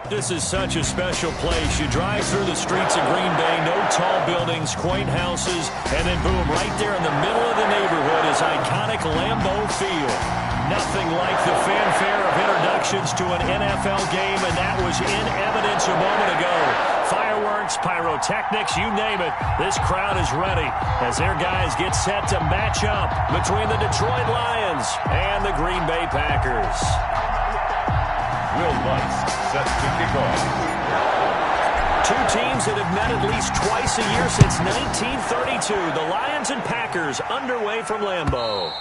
This is such a special place. You drive through the streets of Green Bay, no tall buildings, quaint houses, and then boom, right there in the middle of the neighborhood is iconic Lambeau Field. Nothing like the fanfare of introductions to an NFL game, and that was in evidence a moment ago. Fireworks, pyrotechnics, you name it. This crowd is ready as their guys get set to match up between the Detroit Lions and the Green Bay Packers. Will Lutz set to kick off. Two teams that have met at least twice a year since 1932. The Lions and Packers underway from Lambeau.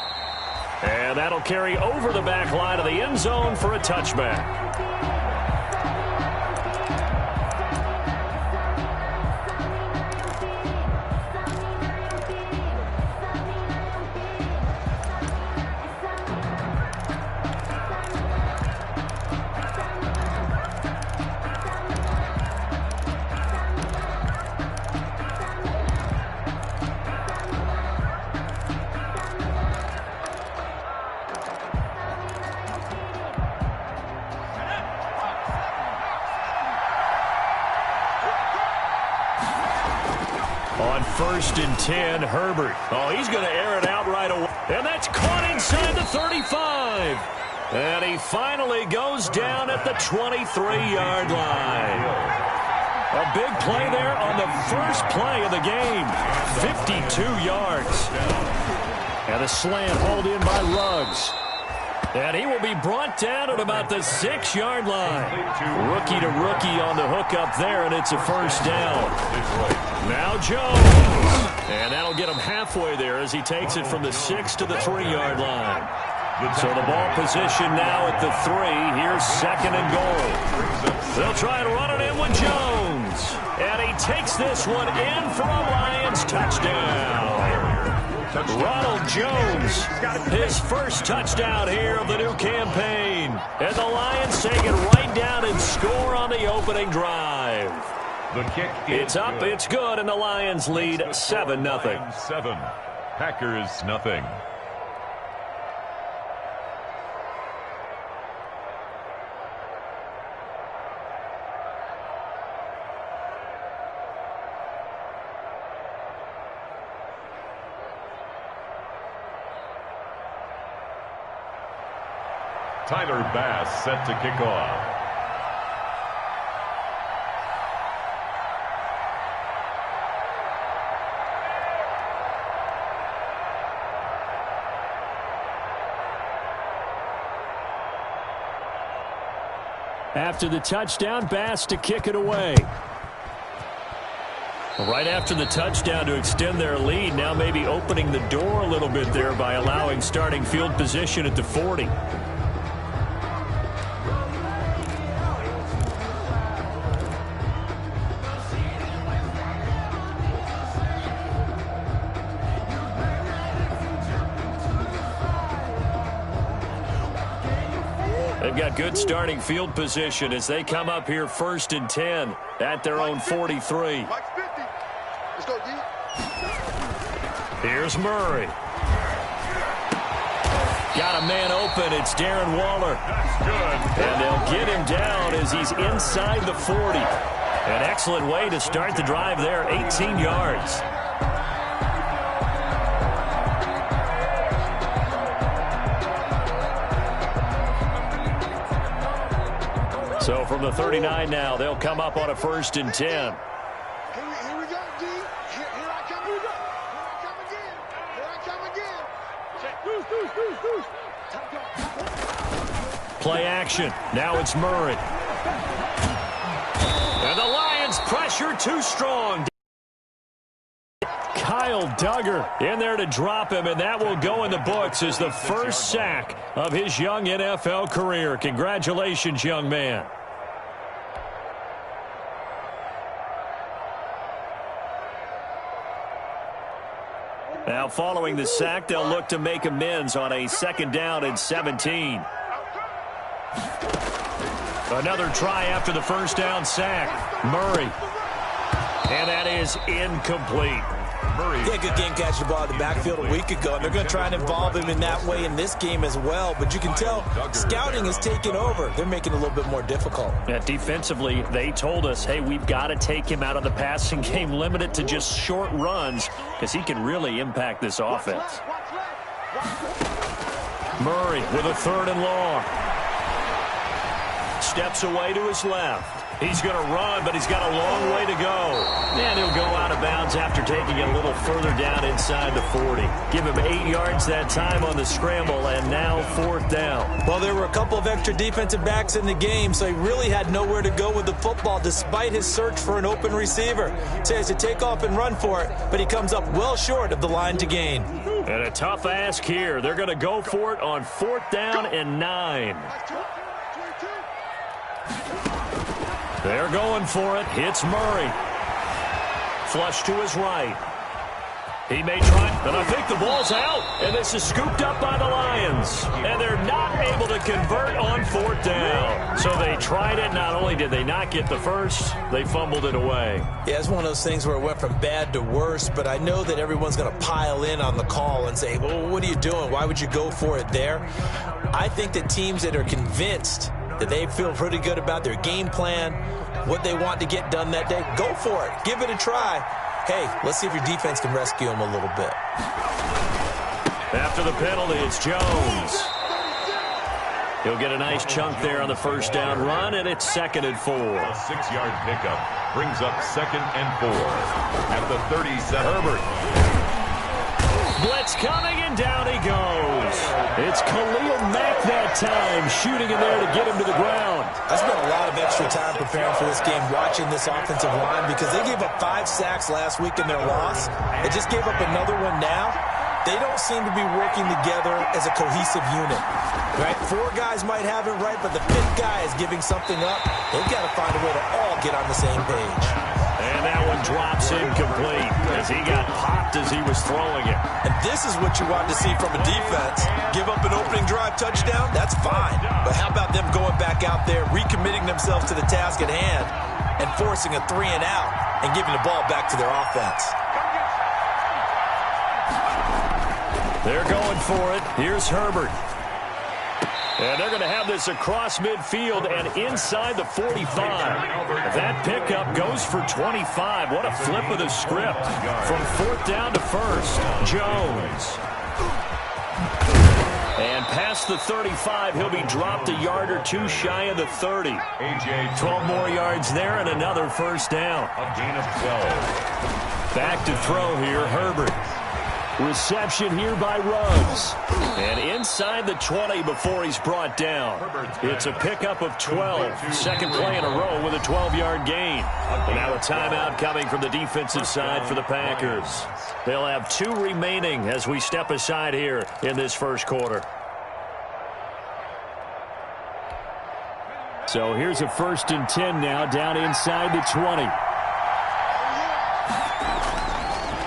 And that'll carry over the back line of the end zone for a touchback. On 1st and 10, Herbert. Oh, he's going to air it out right away. And that's caught inside the 35. And he finally goes down at the 23-yard line. A big play there on the first play of the game. 52 yards. And a slant hauled in by Ruggs. And he will be brought down at about the 6-yard line. Rookie to rookie on the hook up there, and it's a first down. Now Jones. And that'll get him halfway there as he takes it from the 6 to the 3-yard line. So the ball position now at the 3. Here's 2nd and goal. They'll try and run it in with Jones. And he takes this one in for a Lions touchdown. Ronald Jones, his first touchdown here of the new campaign. And the Lions take it right down and score on the opening drive. The kick it's up, good. It's good, and the Lions lead 7-0. 7. Packers nothing. Tyler Bass set to kick off. After the touchdown, Bass to kick it away. Right after the touchdown to extend their lead, now maybe opening the door a little bit there by allowing starting field position at the 40. They've got good starting field position as they come up here 1st and 10 at their own 43. Here's Murray. Got a man open. It's Darren Waller. That's good. And they'll get him down as he's inside the 40. An excellent way to start the drive there, 18 yards. So from the 39 now, they'll come up on a 1st and 10. Here we go, D. Here I come. Here I come again. Play action. Now it's Murray. And the Lions pressure too strong. Kyle Duggar in there to drop him, and that will go in the books as the first sack of his young NFL career. Congratulations, young man. Now following the sack, they'll look to make amends on a 2nd down and 17. Another try after the first down sack. Murray. And that is incomplete. Yeah, good game catching the ball in the backfield a week ago, and they're going to try and involve him in that way in this game as well. But you can tell scouting is taking over. They're making it a little bit more difficult. Yeah, defensively, they told us, hey, we've got to take him out of the passing game, limit it to just short runs, because he can really impact this offense. Murray with a 3rd and long. Steps away to his left. He's going to run, but he's got a long way to go. And he'll go out of bounds after taking it a little further down inside the 40. Give him 8 yards that time on the scramble, and now 4th down. Well, there were a couple of extra defensive backs in the game, so he really had nowhere to go with the football despite his search for an open receiver. So he has to take off and run for it, but he comes up well short of the line to gain. And a tough ask here. They're going to go for it on 4th down and 9. They're going for it. Hits Murray. Flush to his right. He may try, and I think the ball's out. And this is scooped up by the Lions. And they're not able to convert on 4th down. So they tried it. Not only did they not get the first, they fumbled it away. Yeah, it's one of those things where it went from bad to worse, but I know that everyone's going to pile in on the call and say, well, what are you doing? Why would you go for it there? I think that teams that are convinced that they feel pretty good about their game plan, what they want to get done that day, go for it. Give it a try. Hey, let's see if your defense can rescue them a little bit. After the penalty, it's Jones. He'll get a nice chunk there on the 1st down run, and it's 2nd and 4. A 6-yard pickup brings up 2nd and 4. At the 37. Herbert. Blitz coming, and down he goes. It's Khalil Mack that time, shooting in there to get him to the ground. I spent a lot of extra time preparing for this game, watching this offensive line, because they gave up 5 sacks last week in their loss. They just gave up another one now. They don't seem to be working together as a cohesive unit. Right? 4 guys might have it right, but the 5th guy is giving something up. They've got to find a way to all get on the same page. And that one drops incomplete as he got popped as he was throwing it. And this is what you want to see from a defense. Give up an opening drive touchdown, that's fine. But how about them going back out there, recommitting themselves to the task at hand, and forcing a 3 and out and giving the ball back to their offense? They're going for it. Here's Herbert. And they're going to have this across midfield and inside the 45. That pickup goes for 25. What a flip of the script. From 4th down to 1st. Jones. And past the 35, he'll be dropped a yard or 2 shy of the 30. 12 more yards there and another 1st down. A gain of 12. Back to throw here, Herbert. Reception here by Ruggs. And inside the 20 before he's brought down. It's a pickup of 12. 2nd play in a row with a 12-yard gain. And now a timeout coming from the defensive side for the Packers. They'll have 2 remaining as we step aside here in this 1st quarter. So here's a 1st and 10 now down inside the 20.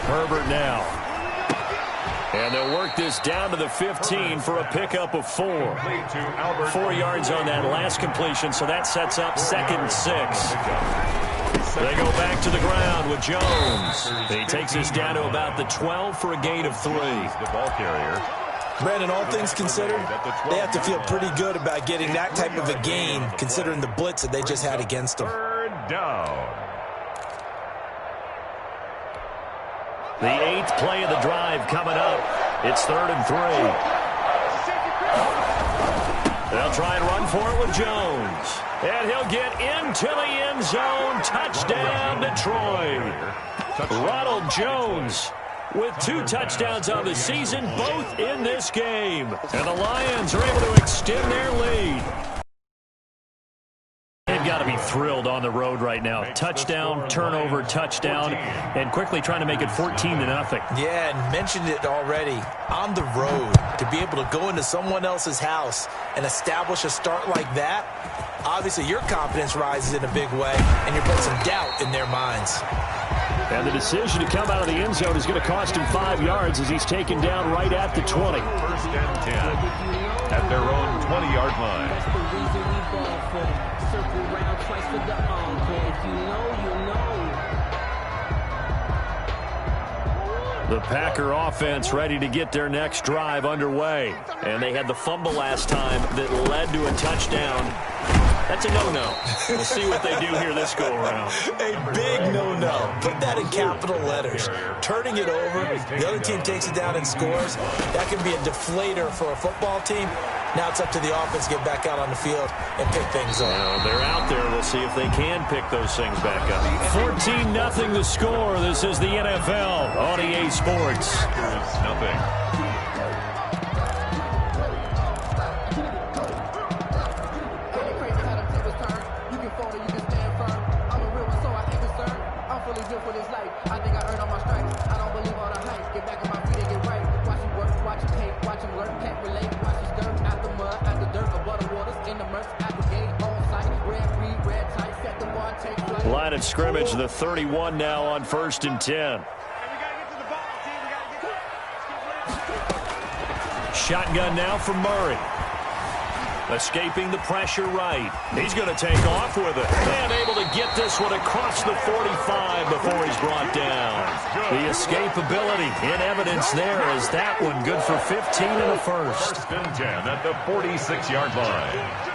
Herbert now. And they'll work this down to the 15 for a pickup of 4. 4 yards on that last completion, so that sets up 2nd and 6. They go back to the ground with Jones. He takes us down to about the 12 for a gain of 3. The ball carrier. Brandon, all things considered, they have to feel pretty good about getting that type of a gain, considering the blitz that they just had against them. 3rd down. The 8th play of the drive coming up. It's 3rd and 3. They'll try and run for it with Jones. And he'll get into the end zone. Touchdown, Detroit. Ronald Jones with 2 touchdowns on the season, both in this game. And the Lions are able to extend their lead. They've got to be thrilled on the road right now. Touchdown, turnover, touchdown, and quickly trying to make it 14-0. Yeah, and mentioned it already. On the road, to be able to go into someone else's house and establish a start like that, obviously your confidence rises in a big way, and you're putting some doubt in their minds. And the decision to come out of the end zone is going to cost him 5 yards as he's taken down right at the 20. 1st and 10 at their own 20-yard line. Circle round twice for the encore. If you know, you know. The Packer offense ready to get their next drive underway. And they had the fumble last time that led to a touchdown. That's a no-no. We'll see what they do here this go-around. A big no-no. Put that in capital letters. Turning it over, the other team takes it down and scores. That can be a deflator for a football team. Now it's up to the offense to get back out on the field and pick things up. Well, they're out there. We'll see if they can pick those things back up. 14-0 the score. This is the NFL on EA Sports. Nothing. Line of scrimmage, the 31 now on 1st and 10. Shotgun now from Murray. Escaping the pressure right. He's going to take off with it. And able to get this one across the 45 before he's brought down. The escapability in evidence there as that one good for 15 and a first. 1st and 10 at the 46-yard line.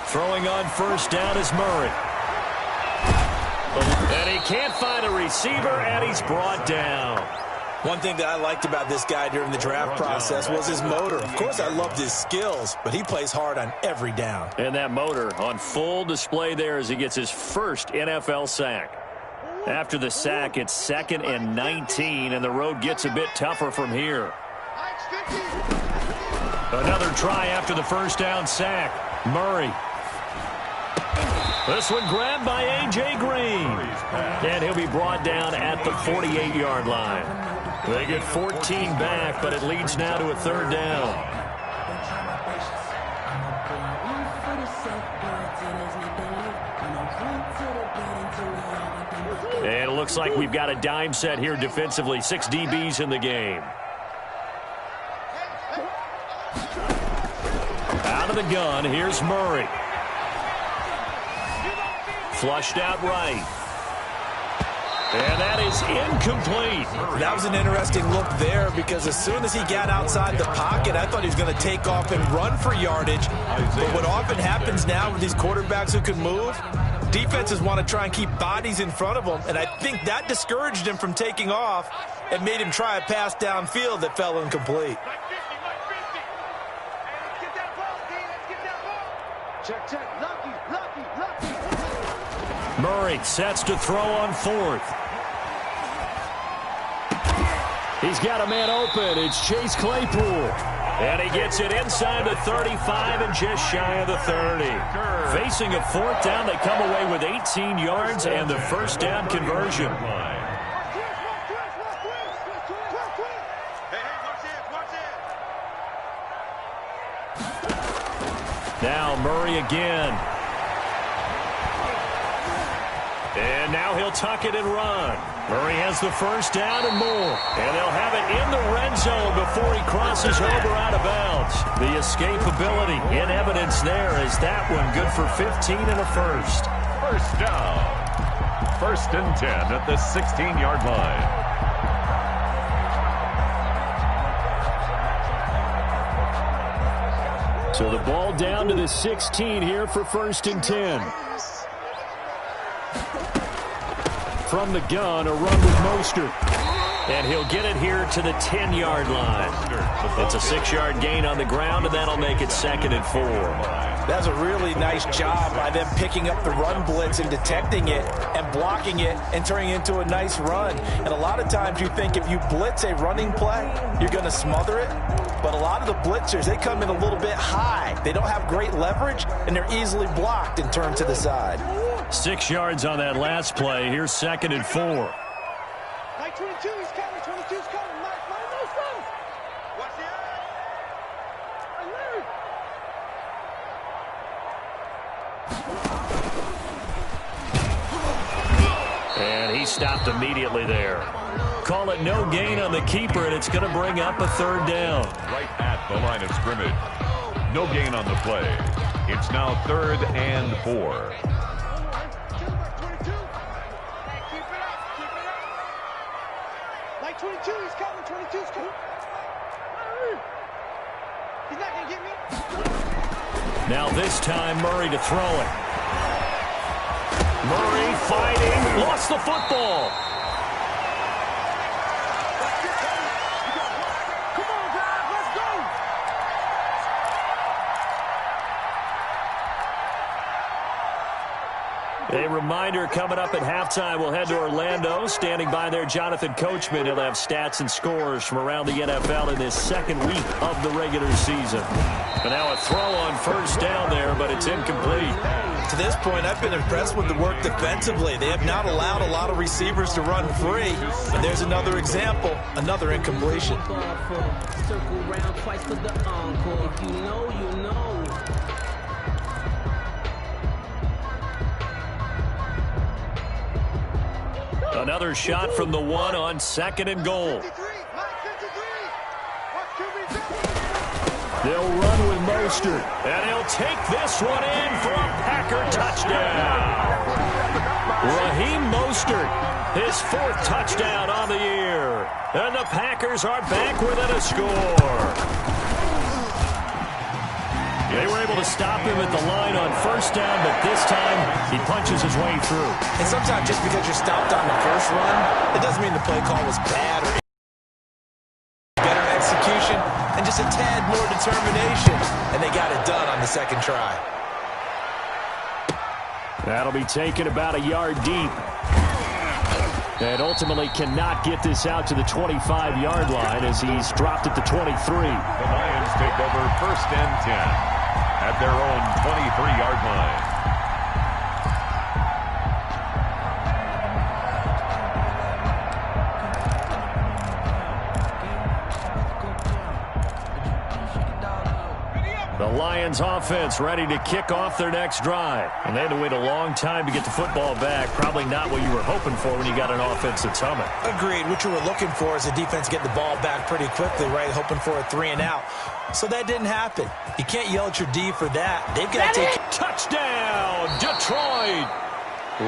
Throwing on 1st down is Murray. And he can't find a receiver, and he's brought down. One thing that I liked about this guy during the draft process was his motor. Of course, I loved his skills, but he plays hard on every down. And that motor on full display there as he gets his first NFL sack. After the sack, it's 2nd and 19, and the road gets a bit tougher from here. Another try after the 1st down sack. Murray. This one grabbed by A.J. Green. And he'll be brought down at the 48-yard line. They get 14 back, but it leads now to a 3rd down. And it looks like we've got a dime set here defensively. 6 DBs in the game. Out of the gun, here's Murray. Flushed out right. And that is incomplete. That was an interesting look there because as soon as he got outside the pocket, I thought he was going to take off and run for yardage. But what often happens now with these quarterbacks who can move, defenses want to try and keep bodies in front of them, and I think that discouraged him from taking off and made him try a pass downfield that fell incomplete. Murray sets to throw on 4th. He's got a man open. It's Chase Claypool. And he gets it inside the 35 and just shy of the 30. Facing a 4th down, they come away with 18 yards and the 1st down conversion. Now Murray again. And now he'll tuck it and run. Murray has the 1st down and more. And they'll have it in the red zone before he crosses over out of bounds. The escapability in evidence there is that one good for 15 and a first. 1st down. 1st and 10 at the 16-yard line. So the ball down to the 16 here for 1st and 10. From the gun, a run with Mostert. And he'll get it here to the 10-yard line. It's a 6-yard gain on the ground, and that'll make it 2nd and 4. That's a really nice job by them picking up the run blitz and detecting it and blocking it and turning it into a nice run. And a lot of times you think if you blitz a running play, you're going to smother it. But a lot of the blitzers, they come in a little bit high. They don't have great leverage, and they're easily blocked and turned to the side. 6 yards on that last play. Here's 2nd and 4. Mike 22, he's coming. 22's coming. Mike, no son. Watch the eye. And he stopped immediately there. Call it no gain on the keeper, and it's going to bring up a 3rd down. Right at the line of scrimmage. No gain on the play. It's now 3rd and 4. Like 22, he's coming. 22's coming. He's not going to get me. Now this time, Murray to throw it. Murray fighting. Lost the football. A reminder coming up at halftime. We'll head to Orlando. Standing by there, Jonathan Coachman. He'll have stats and scores from around the NFL in this second week of the regular season. But now a throw on first down there, but it's incomplete. To this point, I've been impressed with the work defensively. They have not allowed a lot of receivers to run free. And there's another example, another incompletion. Circle round twice for the encore. If you know, you know. Another shot from the one on 2nd and goal. They'll run with Mostert, and he'll take this one in for a Packer touchdown. Raheem Mostert, his 4th touchdown on the year. And the Packers are back within a score. They were able to stop him at the line on first down, but this time he punches his way through. And sometimes just because you're stopped on the first run, it doesn't mean the play call was bad or better execution and just a tad more determination. And they got it done on the second try. That'll be taken about a yard deep. And ultimately cannot get this out to the 25-yard line as he's dropped at the 23. The Lions take over 1st and 10 at their own 23-yard line. The Lions offense ready to kick off their next drive. And they had to wait a long time to get the football back. Probably not what you were hoping for when you got an offense that's humming. Agreed. What you were looking for is a defense getting the ball back pretty quickly, right? Hoping for a 3 and out. So that didn't happen. You can't yell at your D for that. They've got to take... Touchdown, Detroit!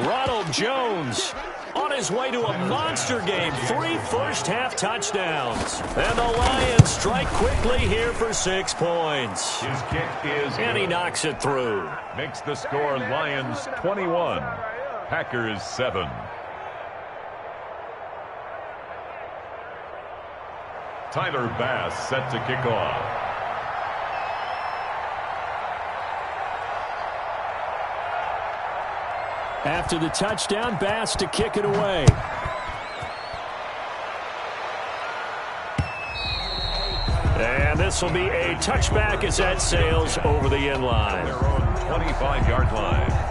Ronald Jones on his way to a monster game. 3 first-half touchdowns. And the Lions strike quickly here for 6 points. His kick is And he knocks it through. Makes the score Lions 21, Packers 7. Tyler Bass set to kick off. After the touchdown, Bass to kick it away. And this will be a touchback as that sails over the end line. Their own 25-yard line.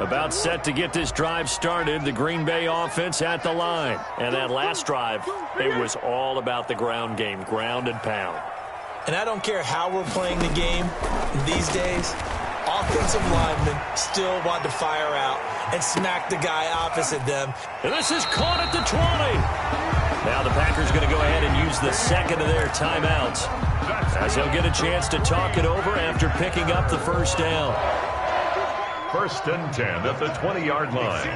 About set to get this drive started, the Green Bay offense at the line. And that last drive, it was all about the ground game, ground and pound. And I don't care how we're playing the game these days, offensive linemen still want to fire out and smack the guy opposite them. And this is caught at the 20. Now the Packers going to go ahead and use the second of their timeouts as they'll get a chance to talk it over after picking up the first down. 1st and 10 at the 20-yard line.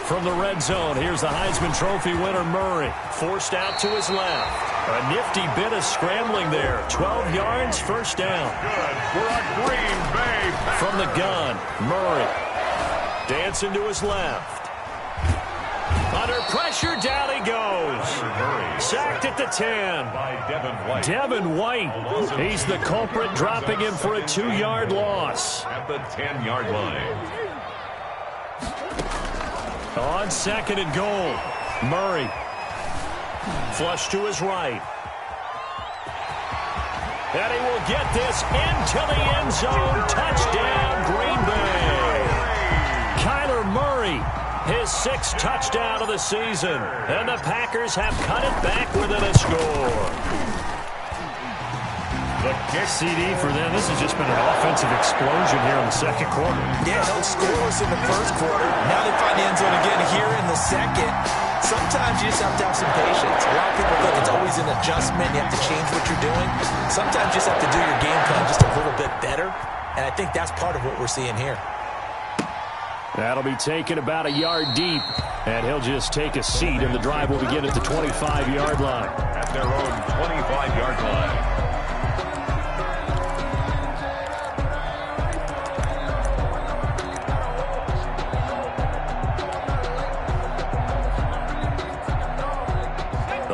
From the red zone, here's the Heisman Trophy winner Murray. Forced out to his left. A nifty bit of scrambling there. 12 yards, first down. Good for a Green Bay. From the gun, Murray. Dancing to his left. Under pressure, down he goes. Sacked at the 10. Devin White. He's the culprit, dropping him for a 2-yard loss. At the 10-yard line. On 2nd and goal, Murray. Flush to his right. And he will get this into the end zone. Touchdown, Green Bay. Kyler Murray, his 6th touchdown of the season. And the Packers have cut it back within a score. The kick CD for them. This has just been an offensive explosion here in the 2nd quarter. Yeah, held scoreless in the 1st quarter. Now they find the end zone again here in the 2nd. Sometimes you just have to have some patience. A lot of people think it's always an adjustment. You have to change what you're doing. Sometimes you just have to do your game plan just a little bit better. And I think that's part of what we're seeing here. That'll be taken about a yard deep. And he'll just take a seat, and the drive will begin at the 25-yard line. At their own 25-yard line.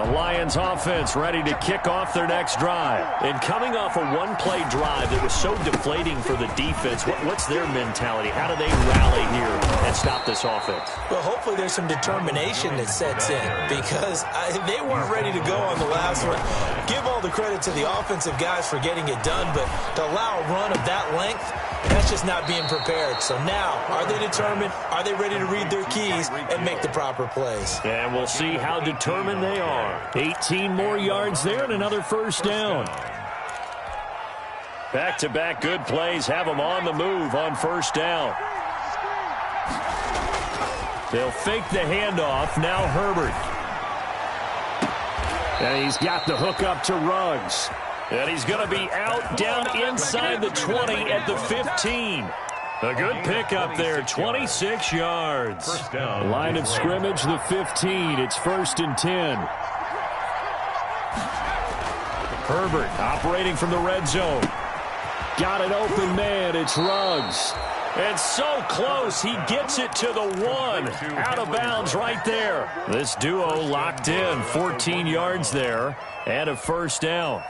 Lions offense ready to kick off their next drive. And coming off a one-play drive that was so deflating for the defense, what's their mentality? How do they rally here and stop this offense? Well, hopefully there's some determination that sets in, because they weren't ready to go on the last one. Give all the credit to the offensive guys for getting it done, but to allow a run of that length, that's just not being prepared. So now, are they determined? Are they ready to read their keys and make the proper plays? And we'll see how determined they are. 18 more yards there and another first down. Back-to-back good plays have them on the move on first down. They'll fake the handoff. Now Herbert. And he's got the hook up to Ruggs. And he's going to be out down inside the 20 at the 15. A good pickup there, 26 yards. Line of scrimmage, the 15. It's 1st and 10. Herbert operating from the red zone. Got an open man. It's Ruggs. And so close, he gets it to the 1. Out of bounds right there. This duo locked in, 14 yards there, and a first down.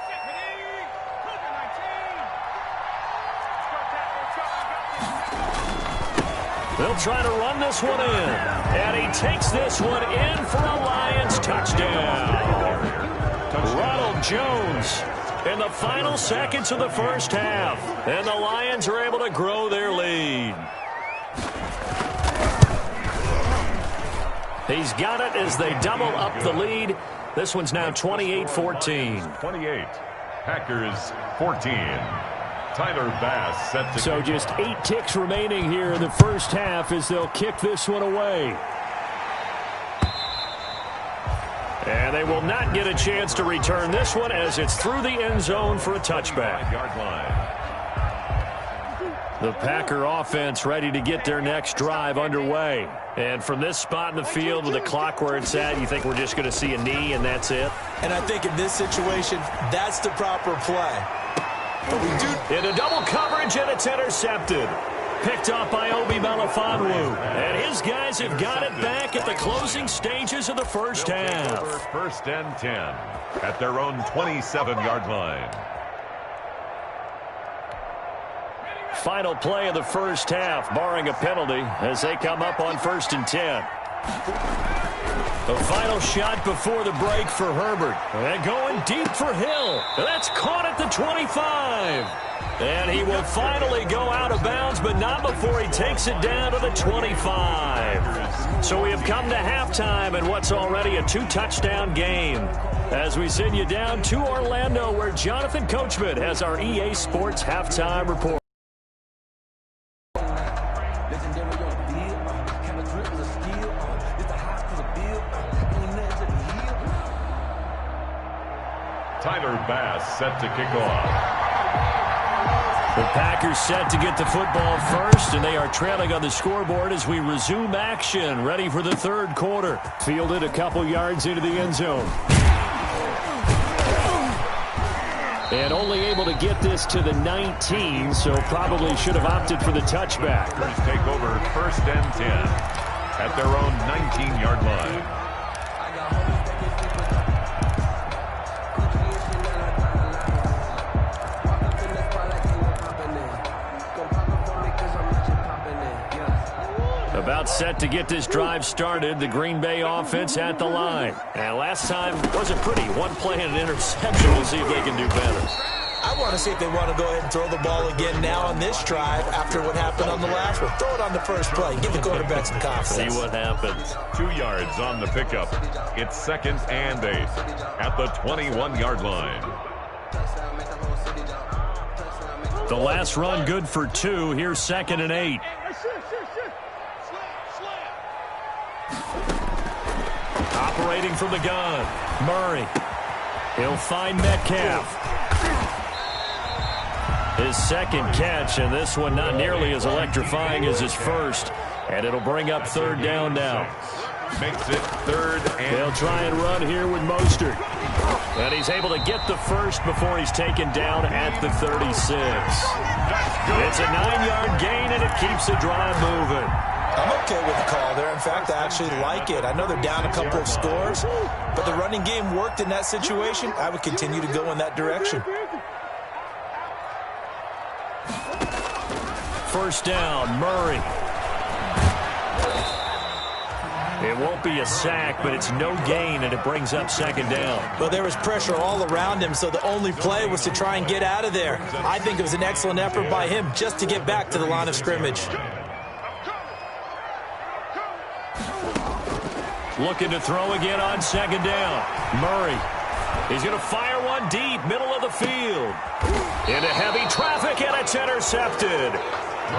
They'll try to run this one in. And he takes this one in for a Lions touchdown. Ronald Jones in the final seconds of the first half. And the Lions are able to grow their lead. He's got it as they double up the lead. This one's now 28-14. 28. Packers 14. Tyler Bass set to... So just 8 ticks remaining here in the first half as they'll kick this one away. And they will not get a chance to return this one as it's through the end zone for a touchback. The Packer offense ready to get their next drive underway. And from this spot in the field with the clock where it's at, you think we're just going to see a knee and that's it? And I think in this situation, that's the proper play. But we do... Into double coverage, and it's intercepted. Picked up by Obi Melifonwu. And his guys have got it back at the closing stages of the first half. 1st and 10 at their own 27-yard line. Final play of the first half, barring a penalty, as they come up on 1st and 10. The final shot before the break for Herbert. And going deep for Hill. That's caught at the 25. And he will finally go out of bounds, but not before he takes it down to the 25. So we have come to halftime in what's already a 2-touchdown game. As we send you down to Orlando, where Jonathan Coachman has our EA Sports halftime report. Tyler Bass set to kick off. The Packers set to get the football first, and they are trailing on the scoreboard as we resume action, ready for the third quarter. Fielded a couple yards into the end zone. And only able to get this to the 19, so probably should have opted for the touchback. Take over 1st and 10. at their own 19-yard line. About set to get this drive started. The Green Bay offense at the line. And last time wasn't pretty. One play and an interception. We'll see if they can do better. I want to see if they want to go ahead and throw the ball again now on this drive after what happened on the last one. Throw it on the first play. Give the quarterback some confidence. See what happens. 2 yards on the pickup. It's 2nd and 8 at the 21-yard line. The last run good for 2. Here's 2nd and 8. Operating from the gun. Murray. He'll find Metcalf. His second catch, and this one not nearly as electrifying as his first. And it'll bring up 3rd down now. Makes it 3rd and... They'll try and run here with Mostert. And he's able to get the first before he's taken down at the 36. It's a 9-yard gain, and it keeps the drive moving. I'm okay with the call there. In fact, I actually like it. I know they're down a couple of scores, but the running game worked in that situation. I would continue to go in that direction. 1st down, Murray. It won't be a sack, but it's no gain, and it brings up 2nd down. Well, there was pressure all around him, so the only play was to try and get out of there. I think it was an excellent effort by him just to get back to the line of scrimmage. Looking to throw again on 2nd down. Murray. He's going to fire one deep, middle of the field. Into heavy traffic, and it's intercepted.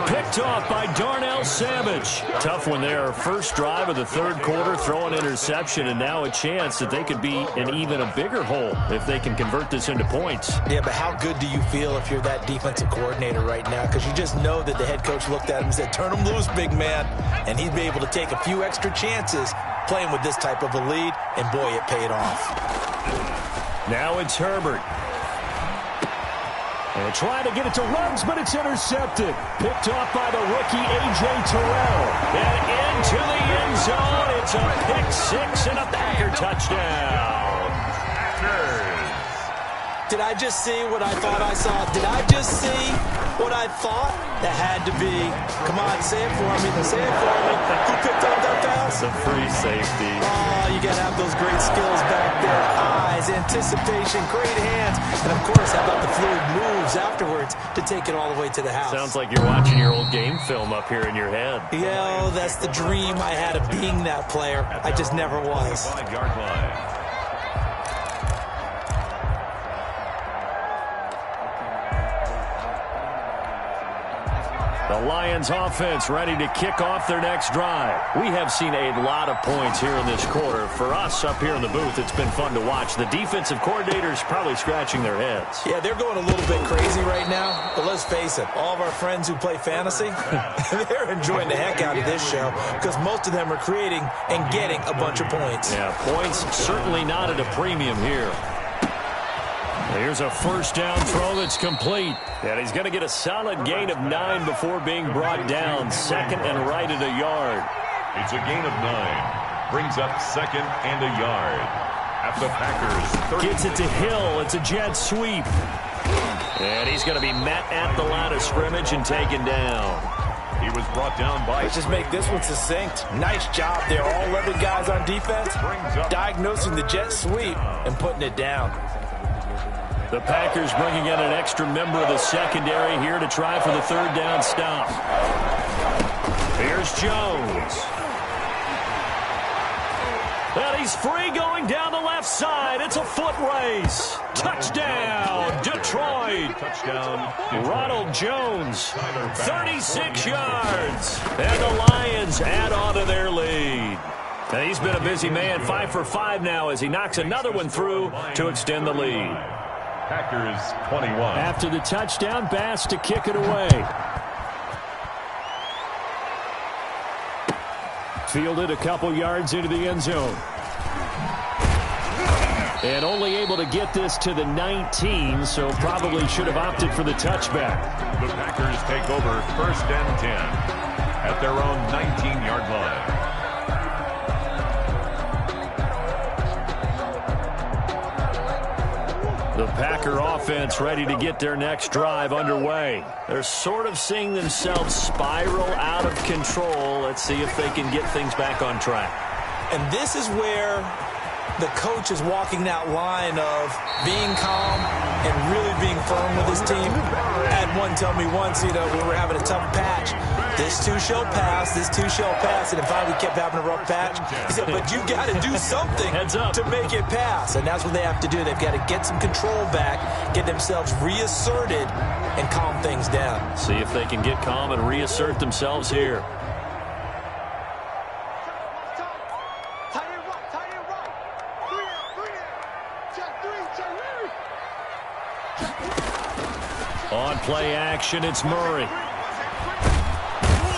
Picked off by Darnell Savage. Tough one there. First drive of the 3rd quarter, throw an interception, and now a chance that they could be in even a bigger hole if they can convert this into points. Yeah, but how good do you feel if you're that defensive coordinator right now? Because you just know that the head coach looked at him and said, turn him loose, big man. And he'd be able to take a few extra chances playing with this type of a lead, and boy, it paid off. Now it's Herbert. And trying to get it to Ruggs, but it's intercepted. Picked off by the rookie, A.J. Terrell. And into the end zone. It's a pick 6 and a Packer touchdown. Did I just see what I thought I saw? Did I just see what I thought? That had to be. Come on, say it for me. Say it for me. Who picked up that pass? The free safety. Oh, you got to have those great skills back there. Eyes, anticipation, great hands. And, of course, how about the fluid moves afterwards to take it all the way to the house? Sounds like you're watching your old game film up here in your head. Yeah, that's the dream I had of being that player. I just never was. 5-yard line. The Lions offense ready to kick off their next drive. We have seen a lot of points here in this quarter. For us up here in the booth, it's been fun to watch. The defensive coordinators probably scratching their heads. Yeah, they're going a little bit crazy right now. But let's face it, all of our friends who play fantasy, they're enjoying the heck out of this show because most of them are creating and getting a bunch of points. Yeah, points certainly not at a premium here. Here's a 1st down throw that's complete. And he's going to get a solid gain of 9 before being brought down. 2nd and right at a yard. It's a gain of 9. Brings up 2nd and a yard. At the Packers' 30. Gets it to Hill. It's a jet sweep. And he's going to be met at the line of scrimmage and taken down. He was brought down by... Let's just make this one succinct. Nice job there. All 11 guys on defense diagnosing the jet sweep and putting it down. The Packers bringing in an extra member of the secondary here to try for the 3rd down stop. Here's Jones. And he's free going down the left side. It's a foot race. Touchdown, Detroit. Touchdown, Ronald Jones, 36 yards. And the Lions add on to their lead. And he's been a busy man, 5 for 5 now as he knocks another one through to extend the lead. Packers 21. After the touchdown, Bass to kick it away. Fielded a couple yards into the end zone. And only able to get this to the 19, so probably should have opted for the touchback. The Packers take over 1st and 10 at their own 19-yard line. The Packer offense ready to get their next drive underway. They're sort of seeing themselves spiral out of control. Let's see if they can get things back on track. And this is where the coach is walking that line of being calm and really being firm with his team. I had one tell me once, we were having a tough patch. This too shall pass, this too shall pass. And if we kept having a rough patch, he said, but you got to do something to make it pass. And that's what they have to do. They've got to get some control back, get themselves reasserted, and calm things down. See if they can get calm and reassert themselves here. On play action, it's Murray.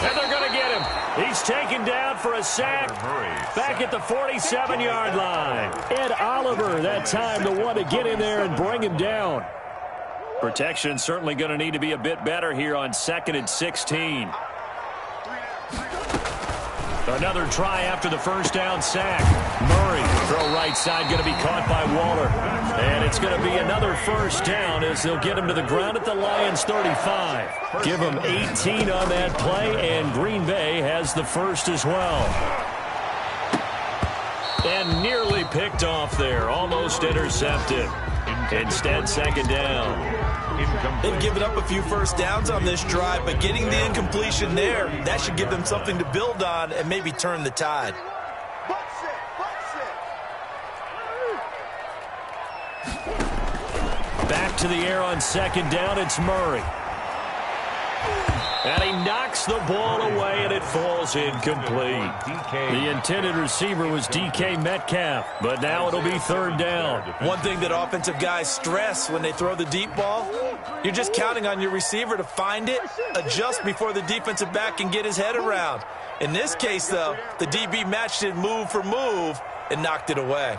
And they're going to get him. He's taken down for a sack back at the 47-yard line. Ed Oliver, that time, the one to get in there and bring him down. Protection certainly going to need to be a bit better here on 2nd and 16. Another try after the first down sack. Murray, throw right side, going to be caught by Waller. And it's going to be another first down as they'll get him to the ground at the Lions' 35. Give him 18 on that play, and Green Bay has the first as well. And nearly picked off there, almost intercepted. Instead, second down. They've given up a few first downs on this drive, but getting the incompletion there, that should give them something to build on and maybe turn the tide. Back to the air on second down, it's Murray. And he knocks the ball away, and it falls incomplete. The intended receiver was DK Metcalf, but now it'll be third down. One thing that offensive guys stress when they throw the deep ball, you're just counting on your receiver to find it, adjust before the defensive back can get his head around. In this case, though, the DB matched it move for move and knocked it away.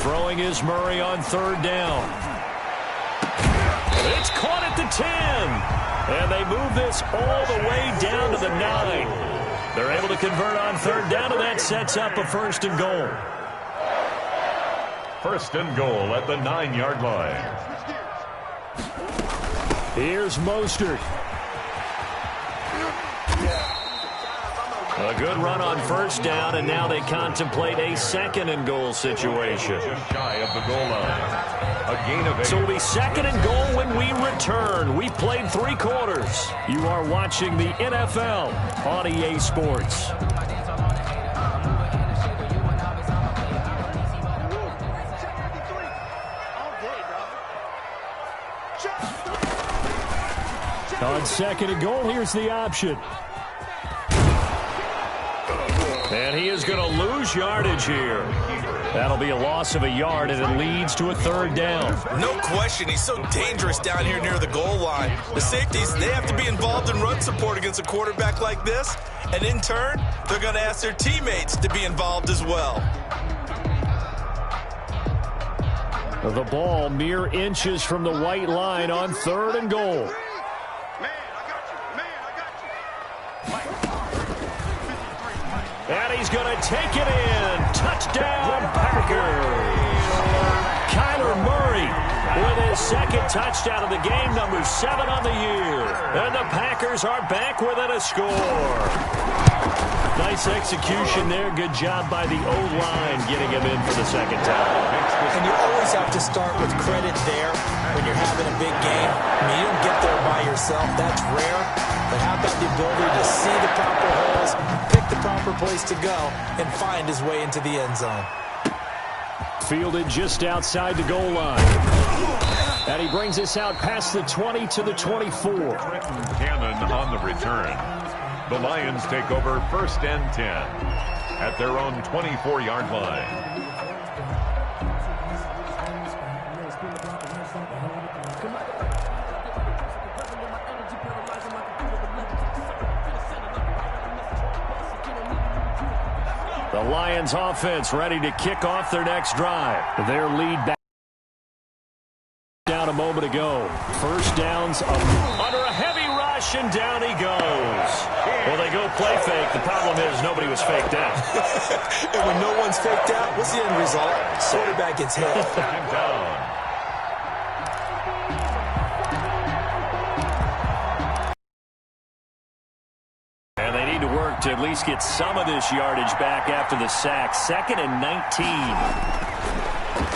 Throwing is Murray on third down. It's caught at the 10. And they move this all the way down to the 9. They're able to convert on third down, and that sets up a first and goal. First and goal at the 9-yard line. Here's Mostert. A good run on first down, and now they contemplate a second and goal situation. Just shy of the goal line. A gain of 8. So it'll be second and goal when we return. We played 3 quarters. You are watching the NFL on EA Sports. On second and goal, here's the option. And he is going to lose yardage here. That'll be a loss of a yard, and it leads to a third down. No question, he's so dangerous down here near the goal line. The safeties, they have to be involved in run support against a quarterback like this. And in turn, they're going to ask their teammates to be involved as well. The ball mere inches from the white line on third and goal. And he's going to take it in. Touchdown, Packers. Kyler Murray with his second touchdown of the game, number 7 on the year. And the Packers are back within a score. Nice execution there. Good job by the O-line getting him in for the second time. And you always have to start with credit there when you're having a big game. I mean, you don't get there by yourself. That's rare. But how about the ability to see the proper holes, pick the proper place to go, and find his way into the end zone. Fielded just outside the goal line. And he brings us out past the 20 to the 24. Cannon on the return. The Lions take over first and 10 at their own 24-yard line. The Lions offense ready to kick off their next drive. Their lead back down a moment ago. First downs under a heavy rush. rush, and down he goes. Well, they go play fake. The problem is nobody was faked out. And when no one's faked out, what's the end result? Quarterback gets hit. Down. And they need to work to at least get some of this yardage back after the sack. 2nd and 19.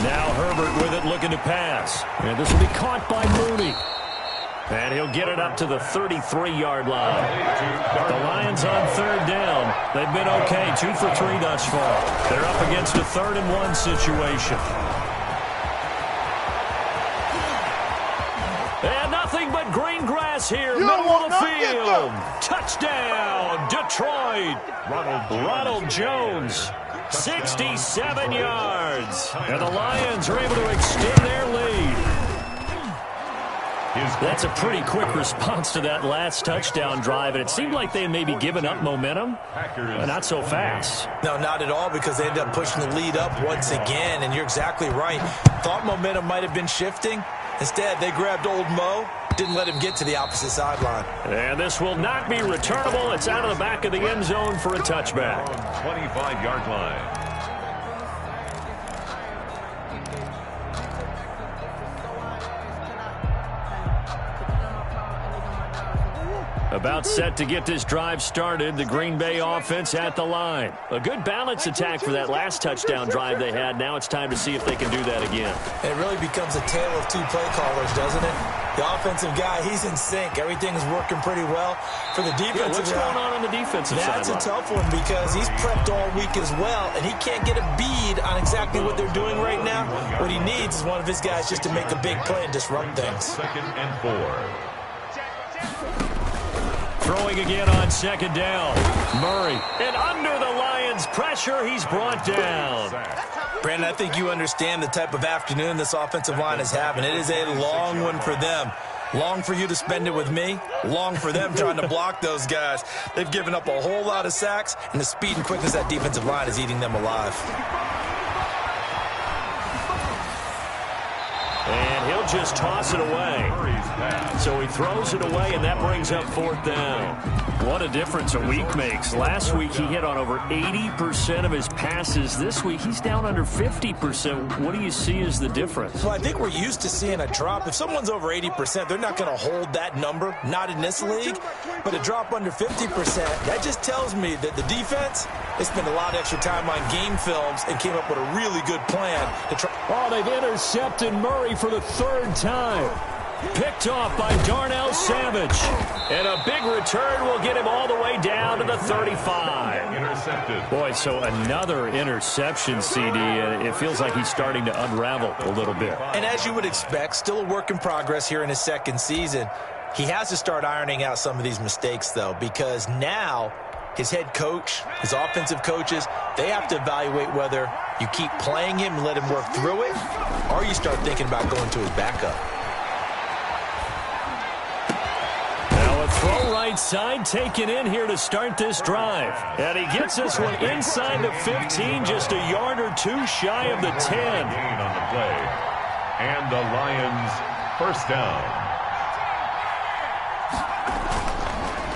Now Herbert with it, looking to pass. And this will be caught by Mooney. And he'll get it up to the 33-yard line. The Lions on 3rd down. They've been okay, 2 for 3 thus far. They're up against a 3rd and 1 situation. And nothing but green grass here, middle of the field. Touchdown, Detroit. Ronald Jones, 67 yards. And the Lions are able to extend their lead. That's a pretty quick response to that last touchdown drive, and it seemed like they had maybe given up momentum, but not so fast. No, not at all, because they ended up pushing the lead up once again, and you're exactly right. Thought momentum might have been shifting. Instead, they grabbed old Mo, didn't let him get to the opposite sideline. And this will not be returnable. It's out of the back of the end zone for a touchback. 25-yard line. About set to get this drive started, the Green Bay offense at the line. A good balance attack for that last touchdown drive they had. Now it's time to see if they can do that again. And it really becomes a tale of two play callers, doesn't it? The offensive guy, he's in sync. Everything's working pretty well. For the defensive what's guy, going on the defensive side? That's a tough one, because he's prepped all week as well, and he can't get a bead on exactly what they're doing right now. What he needs is one of his guys just to make a big play and disrupt things. 2nd and 4. Throwing again on 2nd down. Murray. And under the Lions' pressure, he's brought down. Brandon, I think you understand the type of afternoon this offensive line is having. It is a long one for them. Long for you to spend it with me. Long for them trying to block those guys. They've given up a whole lot of sacks, and the speed and quickness of that defensive line is eating them alive. And he'll just toss it away. So he throws it away, and that brings up 4th down. What a difference a week makes. Last week he hit on over 80% of his passes. This week he's down under 50%. What do you see as the difference? Well, I think we're used to seeing a drop. If someone's over 80%, they're not going to hold that number, not in this league. But a drop under 50%, that just tells me that the defense, they spent a lot of extra time on game films and came up with a really good plan to try. Oh, they've intercepted Murray for the 3rd time. Picked off by Darnell Savage. And a big return will get him all the way down to the 35. Intercepted. Boy, so another interception, CD. It feels like he's starting to unravel a little bit. And as you would expect, still a work in progress here in his 2nd season. He has to start ironing out some of these mistakes, though, because now his head coach, his offensive coaches, they have to evaluate whether you keep playing him and let him work through it, or you start thinking about going to his backup. Throw right side, taken in here to start this drive. And he gets this one inside the 15, just a yard or two shy of the 10. Gain on the play. And the Lions 1st down.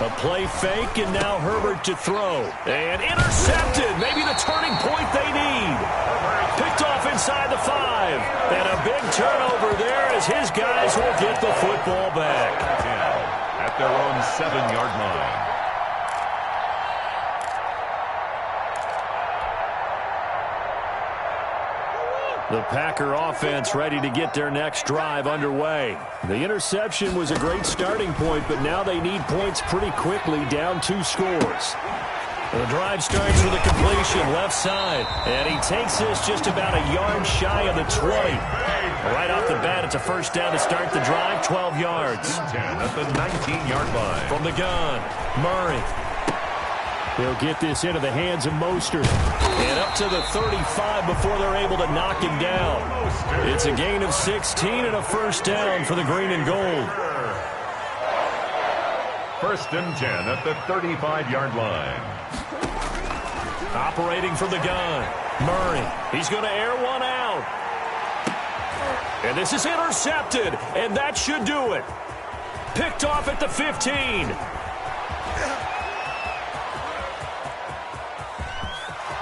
A play fake, and now Herbert to throw. And intercepted, maybe the turning point they need. Picked off inside the 5. And a big turnover there as his guys will get the football back. At their own 7-yard line. The Packer offense ready to get their next drive underway. The interception was a great starting point, but now they need points pretty quickly, down 2 scores. The drive starts with a completion left side, and he takes this just about a yard shy of the 20. Right off the bat, it's a 1st down to start the drive, 12 yards. 10 at the 19-yard line. From the gun, Murray. He'll get this into the hands of Mostert. And up to the 35 before they're able to knock him down. It's a gain of 16 and a 1st down for the green and gold. 1st and 10 at the 35-yard line. Operating from the gun, Murray. He's going to air one out. And this is intercepted, and that should do it. Picked off at the 15.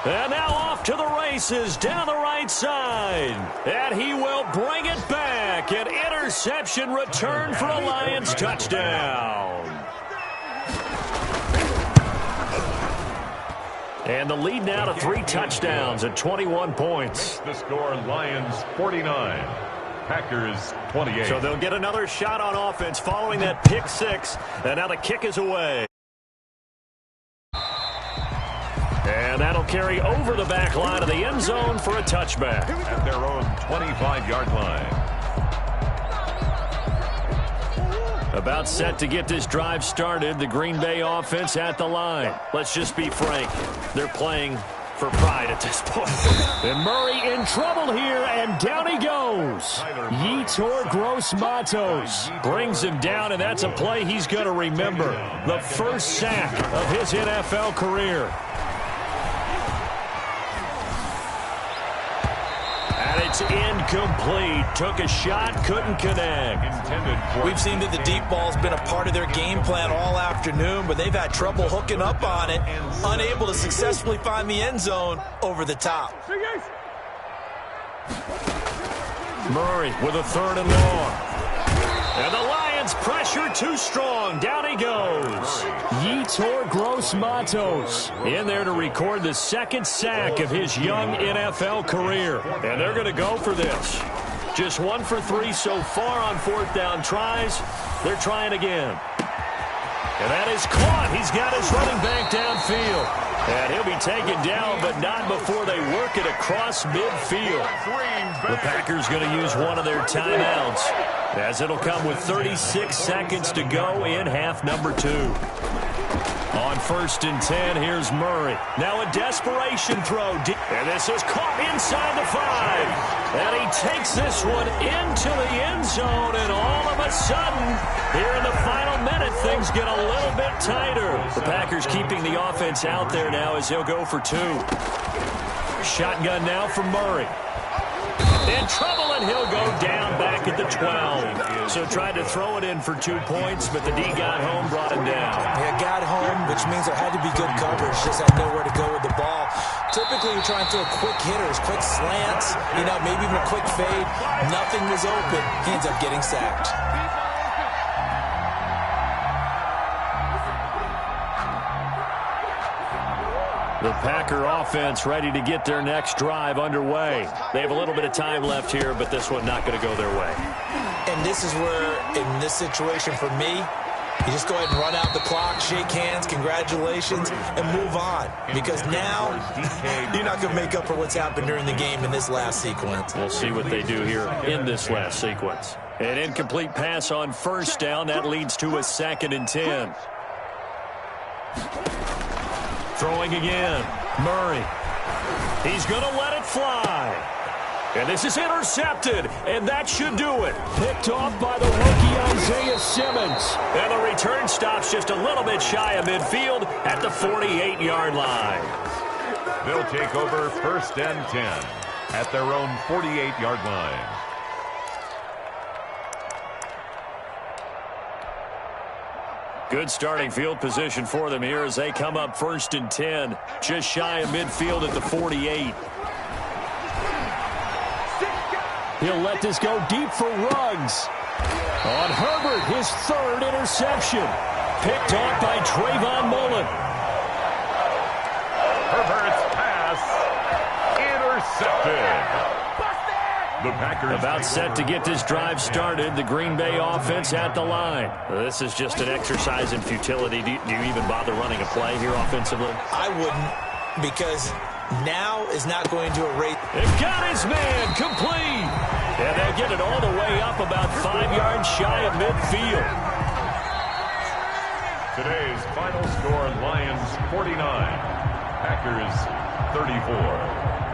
And now off to the races down the right side. And he will bring it back. An interception return for a Lions touchdown. And the lead now to 3 touchdowns at 21 points. The score, Lions 49, Packers 28. So they'll get another shot on offense following that pick 6. And now the kick is away. And that'll carry over the back line of the end zone for a touchback. At their own 25-yard line. About set to get this drive started. The Green Bay offense at the line. Let's just be frank. They're playing for pride at this point. And Murray in trouble here, and down he goes. Yetur Gross-Matos brings him down, and that's a play he's going to remember. The first sack of his NFL career. It's incomplete. Took a shot, couldn't connect. We've seen that the deep ball's been a part of their game plan all afternoon, but they've had trouble hooking up on it, unable to successfully find the end zone over the top. Murray with a 3rd and long. And the Lions pressure too strong. Down he goes. Yetur Gross-Matos in there to record the 2nd sack of his young NFL career. And they're going to go for this. Just 1 for 3 so far on 4th down tries. They're trying again. And that is caught. He's got his running back downfield. And he'll be taken down, but not before they work it across midfield. The Packers going to use one of their timeouts, as it'll come with 36 seconds to go in half number 2. On 1st and 10, here's Murray. Now a desperation throw. And this is caught inside the 5. And he takes this one into the end zone. And all of a sudden, here in the final minute, things get a little bit tighter. The Packers keeping the offense out there now as he'll go for 2. Shotgun now from Murray. In trouble, and he'll go down back at the 12. So tried to throw it in for 2 points, but the D got home, brought him down. Yeah, got home, which means there had to be good coverage. Just had nowhere to go with the ball. Typically, you're trying to throw quick hitters, quick slants, maybe even a quick fade. Nothing was open. He ends up getting sacked. The Packer offense ready to get their next drive underway. They have a little bit of time left here, but this one not going to go their way. And this is where, in this situation for me, you just go ahead and run out the clock, shake hands, congratulations, and move on. Because now, you're not going to make up for what's happened during the game in this last sequence. We'll see what they do here in this last sequence. An incomplete pass on 1st down. That leads to a 2nd and 10. Throwing again. Murray. He's going to let it fly. And this is intercepted, and that should do it. Picked off by the rookie Isaiah Simmons. And the return stops just a little bit shy of midfield at the 48-yard line. They'll take over 1st and 10 at their own 48-yard line. Good starting field position for them here as they come up 1st and 10. Just shy of midfield at the 48. He'll let this go deep for Ruggs. On Herbert, his 3rd interception. Picked off by Trayvon Mullen. Herbert's pass intercepted. The Packers about set to get this drive started. The Green Bay offense at the line. This is just an exercise in futility. Do you even bother running a play here offensively? I wouldn't, because now is not going to erase. It got his man complete. And they'll get it all the way up about 5 yards shy of midfield. Today's final score, Lions 49, Packers 34.